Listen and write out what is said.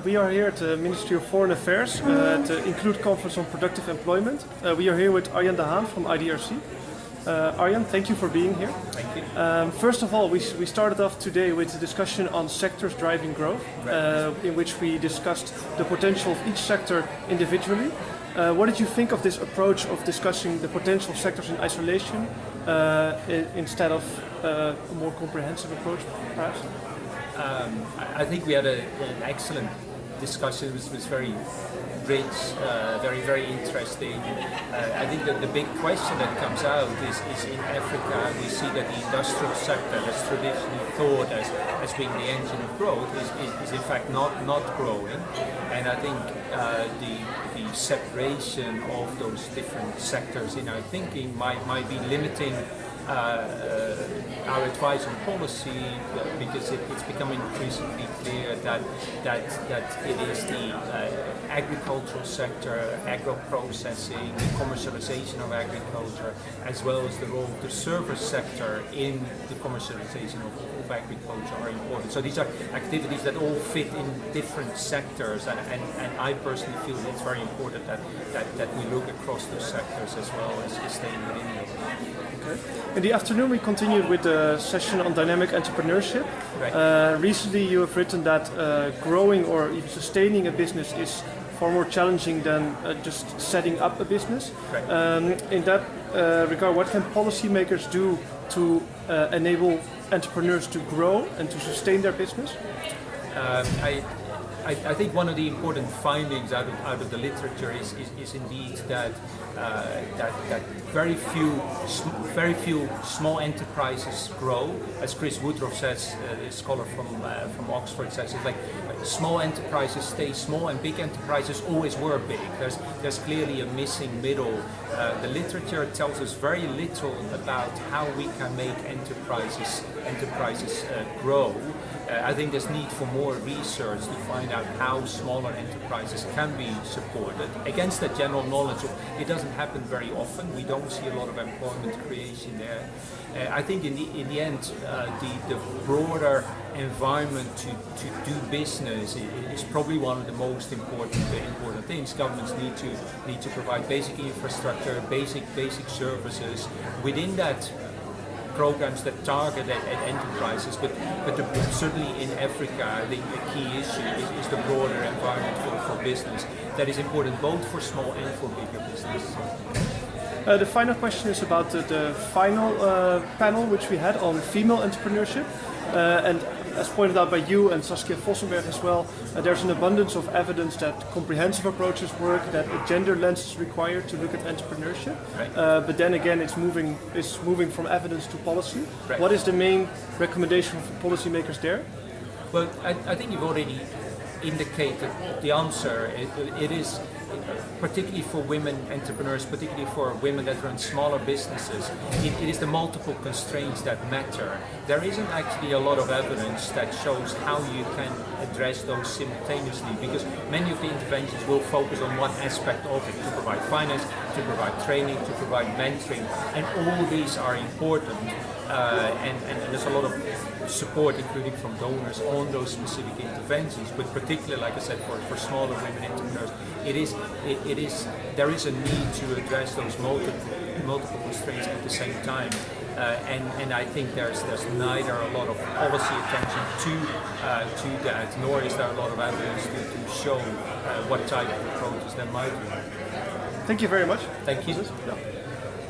We are here at the Ministry of Foreign Affairs at the Include Conference on Productive Employment. We are here with Arjan de Haan from IDRC. Arjan, thank you for being here. Thank you. First of all, we started off today with a discussion on sectors driving growth, in which we discussed the potential of each sector individually. What did you think of this approach of discussing the potential sectors in isolation instead of a more comprehensive approach, perhaps? I think we had an excellent discussion. It was very rich, very interesting. I think that the big question that comes out is in Africa, we see that the industrial sector that's traditionally thought as being the engine of growth is in fact not growing. And I think the separation of those different sectors in our thinking might be limiting our advice on policy, because it's becoming increasingly clear that it is the agricultural sector, agro-processing, the commercialization of agriculture, as well as the role of the service sector in the commercialization of agriculture are important. So these are activities that all fit in different sectors, and I personally feel it's very important that we look across those sectors as well as staying within them. Okay. In the afternoon we continued with the session on dynamic entrepreneurship. Right. Recently you have written that growing or even sustaining a business is far more challenging than just setting up a business. Right. In that regard, what can policymakers do to enable entrepreneurs to grow and to sustain their business? I think one of the important findings out of the literature is indeed that very few small enterprises grow. As Chris Woodruff says, a scholar from Oxford says, it's like small enterprises stay small and big enterprises always were big. There's clearly a missing middle. The literature tells us very little about how we can make enterprises grow. I think there's need for more research to find out how smaller enterprises can be supported. Against that general knowledge of it doesn't happen very often, we don't see a lot of employment creation there. I think in the end, the broader environment to do business is probably one of the most important things. Governments need to provide basic infrastructure, basic services. Within that, programs that target at enterprises, but certainly in Africa, the key issue is the broader environment for business. That is important both for small and for bigger business. The final question is about the final panel which we had on female entrepreneurship. And as pointed out by you and Saskia Vossenberg as well, there's an abundance of evidence that comprehensive approaches work, that a gender lens is required to look at entrepreneurship. Right. But then again, it's moving from evidence to policy. Right. What is the main recommendation for policymakers there? Well, I think you've already indicated the answer. It is particularly for women entrepreneurs, particularly for women that run smaller businesses, it is the multiple constraints that matter. There isn't actually a lot of evidence that shows how you can address those simultaneously, because many of the interventions will focus on one aspect of it, to provide finance, to provide training, to provide mentoring, and all these are important. And there's a lot of support, including from donors, on those specific interventions. But particularly, like I said, for smaller women entrepreneurs, there is a need to address those multiple constraints at the same time. And I think there's neither a lot of policy attention to that, nor is there a lot of evidence to show what type of approaches there might be. Thank you very much. Thank you.